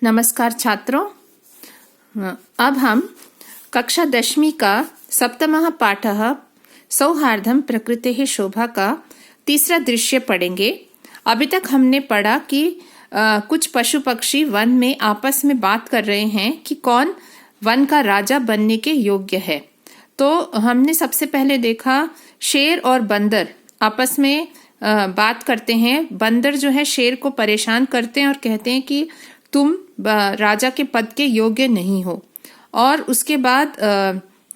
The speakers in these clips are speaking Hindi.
नमस्कार छात्रों। अब हम कक्षा 10वीं का सप्तमः पाठः सौहार्दं प्रकृतेः शोभा का तीसरा दृश्य पढ़ेंगे। अभी तक हमने पढ़ा कि कुछ पशु पक्षी वन में आपस में बात कर रहे हैं कि कौन वन का राजा बनने के योग्य है। तो हमने सबसे पहले देखा शेर और बंदर आपस में बात करते हैं। बंदर जो है शेर को परेशान करते हैं और कहते हैं कि तुम राजा के पद के योग्य नहीं हो। और उसके बाद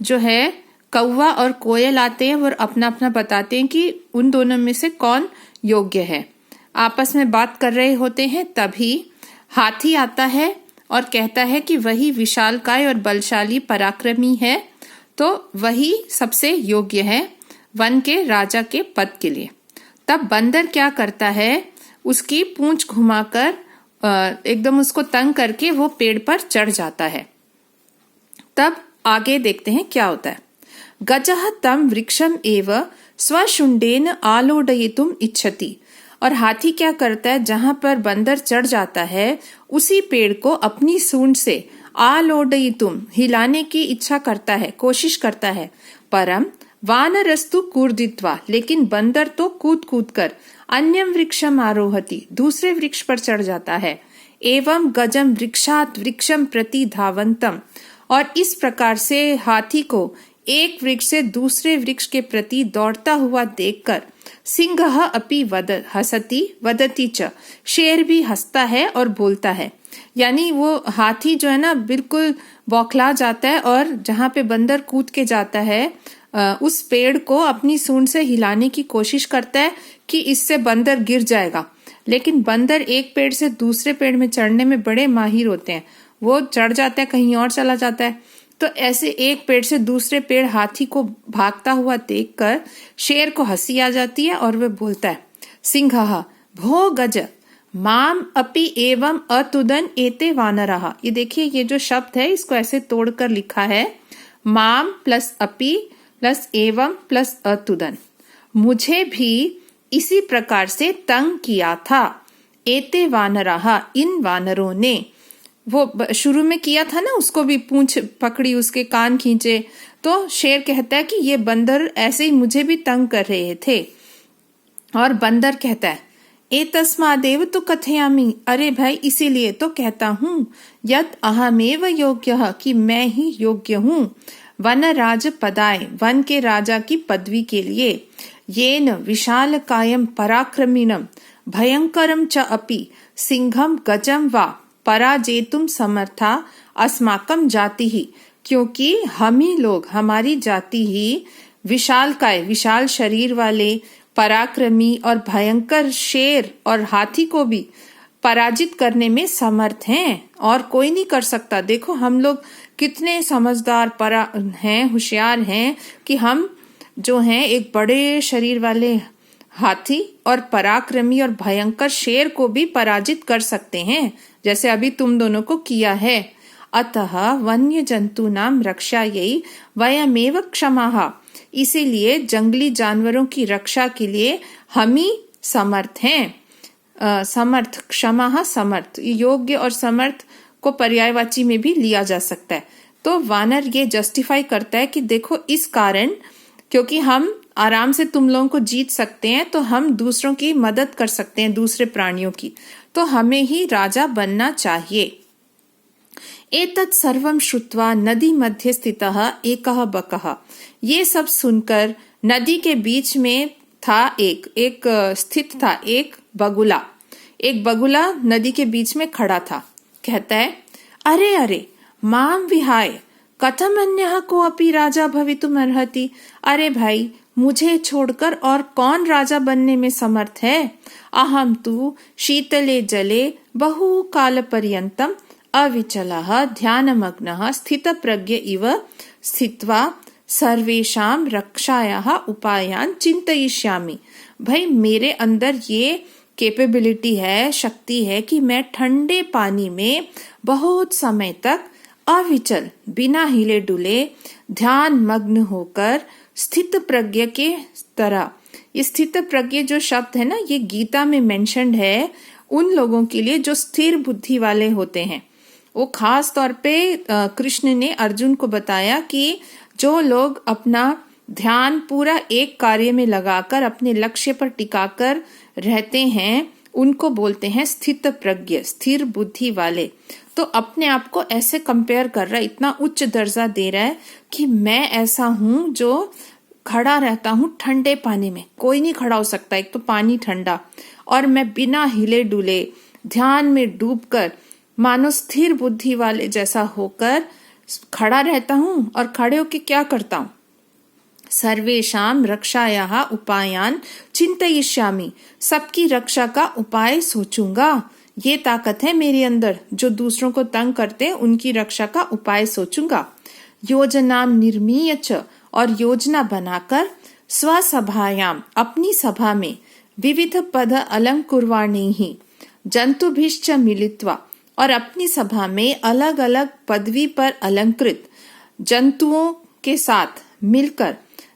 जो है कौवा और कोयल आते हैं और अपना अपना बताते हैं कि उन दोनों में से कौन योग्य है। आपस में बात कर रहे होते हैं, तभी हाथी आता है और कहता है कि वही विशालकाय और बलशाली पराक्रमी है, तो वही सबसे योग्य है वन के राजा के पद के लिए। तब बंदर क्या करता है, उसकी पूंछ घुमाकर एकदम उसको तंग करके वो पेड़ पर चढ़ जाता है। तब आगे देखते हैं क्या होता है। गजः तं वृक्षम एव स्वशुंडेन आलोडयितुम इच्छति। और हाथी क्या करता है, जहां पर बंदर चढ़ जाता है उसी पेड़ को अपनी सूंड से आलोडयितुम हिलाने की इच्छा करता है, कोशिश करता है। परम वानरस्तु कूर्दित्वा, लेकिन बंदर तो कूद कूद कर अन्यम वृक्षम आरोहति, दूसरे वृक्ष पर चढ़ जाता है। एवं गजम वृक्षात वृक्षम प्रति धावंतम, और इस प्रकार से हाथी को एक वृक्ष से दूसरे वृक्ष के प्रति दौड़ता हुआ देखकर सिंहः अपि हसति वदति च, शेर भी हंसता है और बोलता है। यानी वो हाथी जो है ना बिल्कुल बौखला जाता है और जहां पे बंदर कूद के जाता है उस पेड़ को अपनी सूंड से हिलाने की कोशिश करता है कि इससे बंदर गिर जाएगा। लेकिन बंदर एक पेड़ से दूसरे पेड़ में चढ़ने में बड़े माहिर होते हैं, वो चढ़ जाता है, कहीं और चला जाता है। तो ऐसे एक पेड़ से दूसरे पेड़ हाथी को भागता हुआ देखकर शेर को हंसी आ जाती है और वह बोलता है, सिंहः भो गज माम अपि एवं अतुदन एते वानरः। ये देखिए, ये जो शब्द है इसको ऐसे तोड़कर लिखा है, माम प्लस अपि प्लस एवं प्लस अतुदन। मुझे भी इसी प्रकार से तंग किया था। एते वानरः, इन वानरों ने। वो शुरू में किया था ना, उसको भी पूंछ पकड़ी, उसके कान खींचे। तो शेर कहता है कि ये बंदर ऐसे ही मुझे भी तंग कर रहे थे। और बंदर कहता है, एतस्मादेव तो कथयामि, अरे भाई इसीलिए तो कहता हूँ, यत् अहमेव योग्यः, कि मैं ही योग्य हूँ, वनराज पदाय, वन के राजा की पदवी के लिए। येन विशाल कायम पराक्रमिणम भयंकरम च अपि सिंहम गजम वा पराजेतुम समर्था अस्माकम जाति ही, क्योंकि हम ही लोग, हमारी जाति ही विशाल काय, विशाल शरीर वाले पराक्रमी और भयंकर शेर और हाथी को भी पराजित करने में समर्थ हैं, और कोई नहीं कर सकता। देखो हम लोग कितने समझदार हैं, होशियार हैं कि हम जो हैं एक बड़े शरीर वाले हाथी और पराक्रमी और भयंकर शेर को भी पराजित कर सकते हैं, जैसे अभी तुम दोनों को किया है। अतः वन्य जंतु नाम रक्षायै वयमेव क्षमाः, इसीलिए जंगली जानवरों की रक्षा के लिए हम ही समर्थ हैं। समर्थ, क्षमा, समर्थ, योग्य और समर्थ को पर्यायवाची में भी लिया जा सकता है। तो वानर ये जस्टिफाई करता है कि देखो इस कारण, क्योंकि हम आराम से तुम लोगों को जीत सकते हैं, तो हम दूसरों की मदद कर सकते हैं, दूसरे प्राणियों की, तो हमें ही राजा बनना चाहिए। एतत् सर्वं श्रुत्वा नदी मध्य स्थितः एकः बकः, ये सब सुनकर नदी के बीच में था एक स्थित था एक बगुला। एक बगुला नदी के बीच में खड़ा था। कहता है, अरे अरे माम विहाय कथम अन्यः को अपि राजा भवितुम अर्हति। अरे भाई, मुझे छोड़कर और कौन राजा बनने में समर्थ है। अहम तु शीतले जले बहु काल पर्यंतम अविचलः ध्यानमग्नः स्थितप्रज्ञ इव स्थित्वा सर्वेषां रक्षायाः उपायान् चिंतयिष्यामि। भाई मेरे अंदर ये कैपेबिलिटी है, शक्ति है कि मैं ठंडे पानी में बहुत समय तक अविचल, बिना हिले डुले, ध्यान मग्न होकर स्थित प्रज्ञ के तरह। ये स्थित प्रज्ञ जो शब्द है ना, ये गीता में मेंशन्ड है उन लोगों के लिए जो स्थिर बुद्धि वाले होते हैं। वो खास तौर पे कृष्ण ने अर्जुन को बताया कि जो लोग अपना ध्यान पूरा एक कार्य में लगाकर अपने लक्ष्य पर टिकाकर रहते हैं उनको बोलते हैं स्थित प्रज्ञ, स्थिर बुद्धि वाले। तो अपने आप को ऐसे कंपेयर कर रहा है, इतना उच्च दर्जा दे रहा है कि मैं ऐसा हूं जो खड़ा रहता हूं ठंडे पानी में, कोई नहीं खड़ा हो सकता, एक तो पानी ठंडा, और मैं बिना हिले डुले ध्यान में डूबकर मानो स्थिर बुद्धि वाले जैसा होकर खड़ा रहता हूं। और खड़े होके क्या करता हूं? सर्वेषां रक्षायाः उपायान चिंतयिष्यामि, सबकी रक्षा का उपाय सोचूंगा। ये ताकत है मेरे अंदर, जो दूसरों को तंग करते हैं उनकी रक्षा का उपाय सोचूंगा। योजनाम निर्मीय च, और योजना बनाकर स्वसभायाम, अपनी सभा में विविध पद अलंकुर्वाणैः जंतुभिश्च मिलित्वा, और अपनी सभा में अलग अलग पदवी पर अलंकृत जंतुओं के साथ मिलकर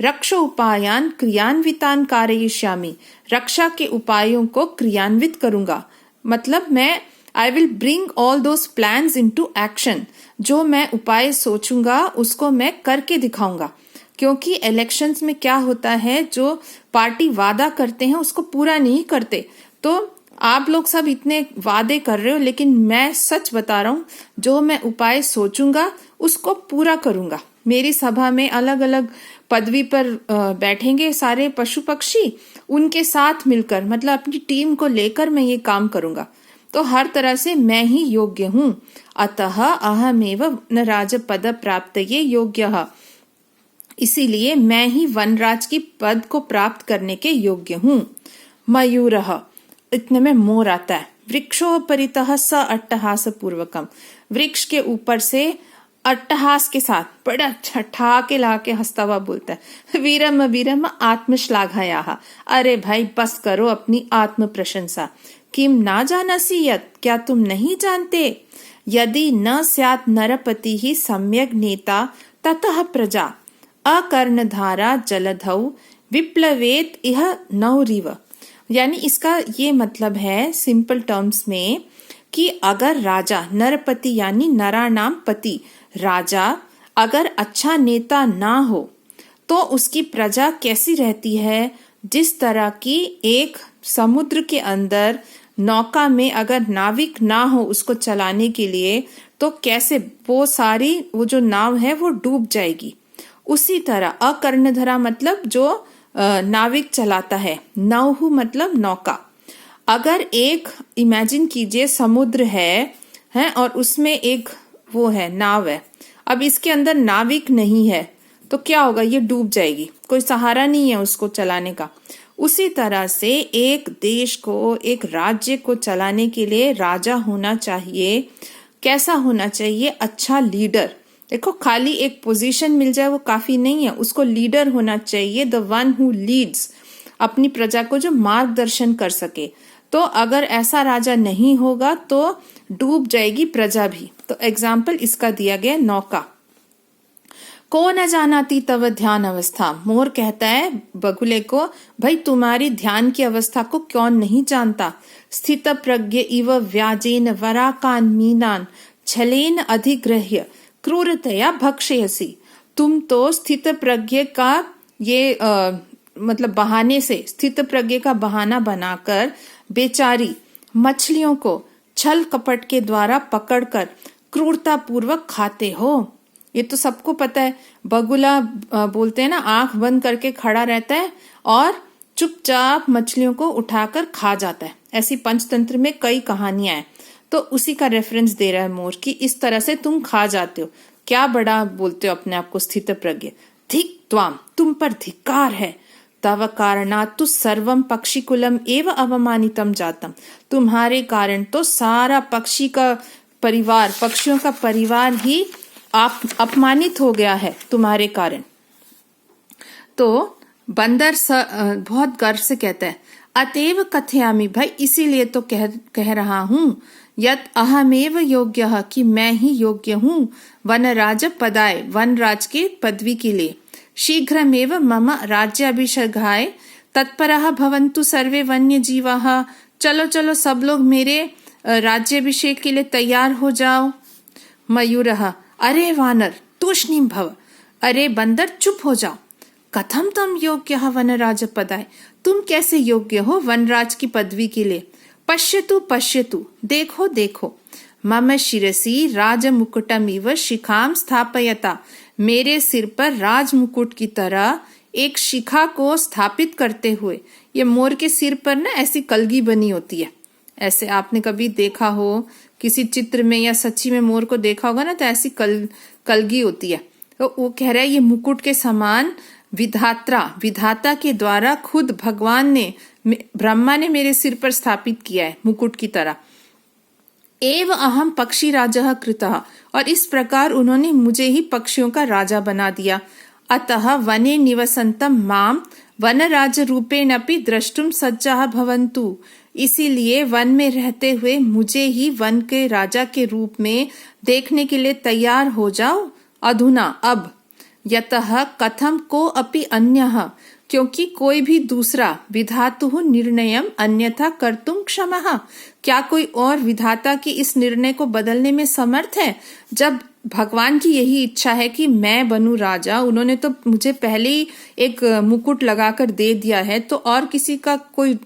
रक्षा उपायान क्रियान्वितान कारयिष्यामि, रक्षा के उपायों को क्रियान्वित करूंगा। मतलब मैं I will bring all those plans into action, जो मैं उपाय सोचूंगा उसको मैं करके दिखाऊंगा। क्योंकि इलेक्शंस में क्या होता है, जो पार्टी वादा करते हैं उसको पूरा नहीं करते। तो आप लोग सब इतने वादे कर रहे हो, लेकिन मैं सच बता रहा हूँ, जो मैं उपाय सोचूंगा उसको पूरा करूंगा। मेरी सभा में अलग अलग पदवी पर बैठेंगे सारे पशु पक्षी, उनके साथ मिलकर, मतलब अपनी टीम को लेकर मैं ये काम करूंगा। तो हर तरह से मैं ही योग्य हूँ। अतः अहमेव न राजपद प्राप्तये योग्यः, इसीलिए मैं ही वनराज की पद को प्राप्त करने के योग्य हूँ। मयूरः, इतने में मोर आता है। वृक्षोपरितः स अट्टहास पूर्वकम, वृक्ष के ऊपर से अट्टहास के साथ बड़ा ठठाके ला के हंसता हुआ बोलता है, वीरम वीरम आत्मश्लाघायाः, अरे भाई बस करो अपनी आत्म प्रशंसा। किम ना जानसि यत्, क्या तुम नहीं जानते? यदि न स्यात् नरपति ही सम्यक नेता ततः प्रजा, अकर्णधारा जलधौ विप्लवेत इह नौरिव। यानी इसका ये मतलब है सिंपल टर्म्स में कि अगर राजा, नरपति यानी नरा नाम पति, राजा अगर अच्छा नेता ना हो तो उसकी प्रजा कैसी रहती है? जिस तरह की एक समुद्र के अंदर नौका में अगर नाविक ना हो उसको चलाने के लिए, तो कैसे वो जो नाव है वो डूब जाएगी। उसी तरह अकर्णधरा मतलब जो नाविक चलाता है, नौहु मतलब नौका। अगर एक इमेजिन कीजिए समुद्र है और उसमें एक वो है नाव है, अब इसके अंदर नाविक नहीं है तो क्या होगा? ये डूब जाएगी, कोई सहारा नहीं है उसको चलाने का। उसी तरह से एक देश को, एक राज्य को चलाने के लिए राजा होना चाहिए। कैसा होना चाहिए? अच्छा लीडर। देखो, खाली एक पोजीशन मिल जाए वो काफी नहीं है, उसको लीडर होना चाहिए, द वन हु लीड्स, अपनी प्रजा को जो मार्गदर्शन कर सके। तो अगर ऐसा राजा नहीं होगा तो डूब जाएगी प्रजा भी। तो एग्जाम्पल इसका दिया गया नौका। को न जानाति तव ध्यान अवस्था, मोर कहता है बगुले को, भाई तुम्हारी ध्यान की अवस्था को कौन नहीं जानता। स्थित प्रज्ञ इव व्याजेन वराकान मीनान छलेन अधिग्रह्य क्रूरतया भक्षयसी। तुम तो स्थित प्रज्ञ का ये मतलब बहाने से, स्थित प्रज्ञ का बहाना बनाकर बेचारी मछलियों को छल कपट के द्वारा पकड़कर क्रूरता पूर्वक खाते हो। ये तो सबको पता है। बगुला बोलते हैं ना, आंख बंद करके खड़ा रहता है और चुपचाप मछलियों को उठाकर खा जाता है। ऐसी पंचतंत्र में कई कहानियां हैं। तो उसी का रेफरेंस दे रहा है मोर की, इस तरह से तुम खा जाते हो। क्या बड़ा बोलते हो अपने आप को स्थित प्रज्ञ। धिक त्वाम, तुम पर धिक्कार है। तव कारणात् तु सर्वम पक्षिकुलम एव अवमानितम जातम, तुम्हारे कारण तो सारा पक्षी का परिवार, पक्षियों का परिवार ही अपमानित हो गया है तुम्हारे कारण। तो बंदर बहुत गर्व से कहता है, अतएव कथयामि, भाई इसीलिए तो कह रहा हूँ, यत अहमेव योग्यः, कि मैं ही योग्य हूँ, वनराज पदाय, वनराज के पदवी के लिए। शीघ्रमेव मम राज्याभिषेकाय तत्परः भवन्तु सर्वे वन्य जीवाः, चलो चलो सब लोग मेरे राज्याभिषेक के लिए तैयार हो जाओ। मयूरः अरे वानर तूष्णीं भव, अरे बंदर चुप हो जाओ। कथम तम योग्यः वनराज पदाय, तुम कैसे योग्य हो वनराज की पदवी के लिए। पश्यतु पश्यतु, देखो देखो। मम शिरसि राजमुकुटमिव शिखाम स्थापयता, मेरे सिर पर राजमुकुट की तरह एक शिखा को स्थापित करते हुए। ये मोर के सिर पर ना ऐसी कलगी बनी होती है, ऐसे आपने कभी देखा हो किसी चित्र में या सच्ची में मोर को देखा होगा ना, तो ऐसी कलगी होती है। तो वो कह रहा है ये मुकुट के समान विधाता के द्वारा खुद भगवान ने, ब्रह्मा ने मेरे सिर पर स्थापित किया है मुकुट की तरह। एव अहम पक्षी राजा कृतः, और इस प्रकार उन्होंने मुझे ही पक्षियों का राजा बना दिया। अतः वने निवसंतम माम वनराज रूपेणपि द्रष्टुम सज्जाः भवन्तु, इसीलिए वन में रहते हुए मुझे ही वन के राजा के रूप में देखने के लिए तैयार हो जाओ। अधुना अब, यतः कथम को अपि अन्यः, क्योंकि कोई भी दूसरा विधातुः निर्णयम अन्यथा कर्तुम क्षमः, क्या कोई और विधाता की इस निर्णय को बदलने में समर्थ है। जब भगवान की यही इच्छा है कि मैं बनूं राजा, उन्होंने तो मुझे पहले ही एक मुकुट लगाकर दे दिया है, तो और किसी का कोई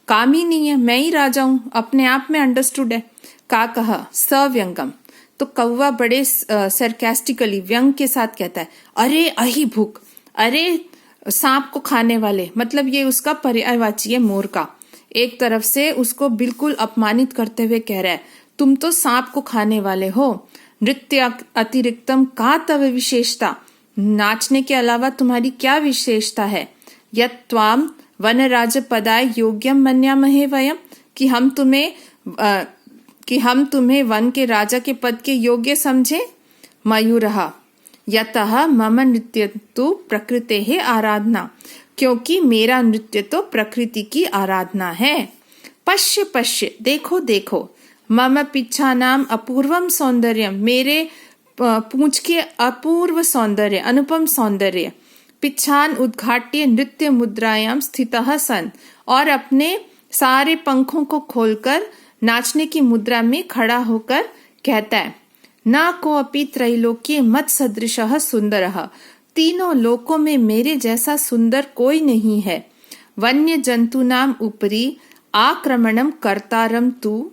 काम ही नहीं है, मैं ही राजा हूं, अपने आप में अंडरस्टूड है। काकः सव्यंगम, तो कौवा बड़े सरकास्टिकली व्यंग के साथ कहता है, अरे अहि भूख, अरे सांप को खाने वाले, मतलब ये उसका पर्यायवाची है मोर का। एक तरफ से उसको बिल्कुल अपमानित करते हुए कह रहा है, तुम तो सांप को खाने वाले हो। नृत्य अतिरिक्तम का तव विशेषता, नाचने के अलावा तुम्हारी क्या विशेषता है। यत् त्वाम वनराज पदाय योग्यम मन्यामहे वयम, कि हम तुम्हें वन के राजा के पद के योग्य समझे। मयूरः यतः मम नृत्य तो प्रकृतेः आराधना, क्योंकि मेरा नृत्य तो प्रकृति की आराधना है। पश्य पश्य, देखो देखो। मम पिच्छानाम अपूर्वम सौंदर्यम, मेरे पूंछ के अपूर्व सौंदर्य, अनुपम सौंदर्य। पिच्छान उद्घाट्य नृत्य मुद्रायाम स्थितः सन, और अपने सारे पंखों को खोलकर नाचने की मुद्रा में खड़ा होकर कहता है, न कोऽपि त्रैलोक्ये मत सदृशः सुंदरः, तीनों लोकों में मेरे जैसा सुंदर कोई नहीं है। वन्य जंतूनाम उपरि आक्रमणम कर्तारम तु,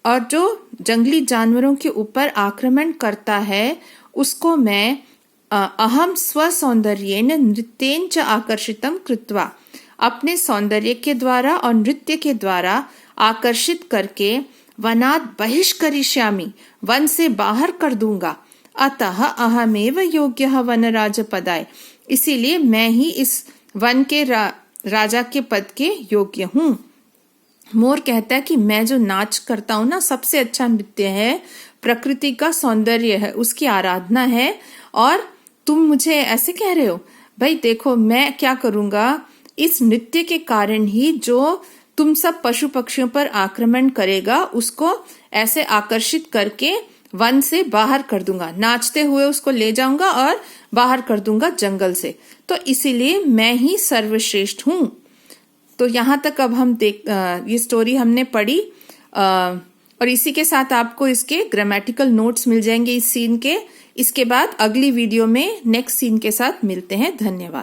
और जो जंगली जानवरों के ऊपर आक्रमण करता है उसको मैं अहम स्व सौंदर्येन नृत्येन च आकर्षितम कृत्वा, अपने सौंदर्य के द्वारा और नृत्य के द्वारा आकर्षित करके वनात् बहिष्करिष्यामि, वन से बाहर कर दूंगा। अतः अहमेव योग्यः वनराज पदाय, इसीलिए मैं ही इस वन के राजा के पद के योग्य हूँ। मोर कहता है कि मैं जो नाच करता हूँ ना, सबसे अच्छा नृत्य है, प्रकृति का सौंदर्य है, उसकी आराधना है। और तुम मुझे ऐसे कह रहे हो, भाई देखो मैं क्या करूंगा, इस नृत्य के कारण ही जो तुम सब पशु पक्षियों पर आक्रमण करेगा उसको ऐसे आकर्षित करके वन से बाहर कर दूंगा, नाचते हुए उसको ले जाऊंगा और बाहर कर दूंगा जंगल से। तो इसीलिए मैं ही सर्वश्रेष्ठ हूँ। तो यहाँ तक अब हम ये स्टोरी हमने पढ़ी, और इसी के साथ आपको इसके ग्रामेटिकल नोट्स मिल जाएंगे इस सीन के। इसके बाद अगली वीडियो में नेक्स्ट सीन के साथ मिलते हैं। धन्यवाद।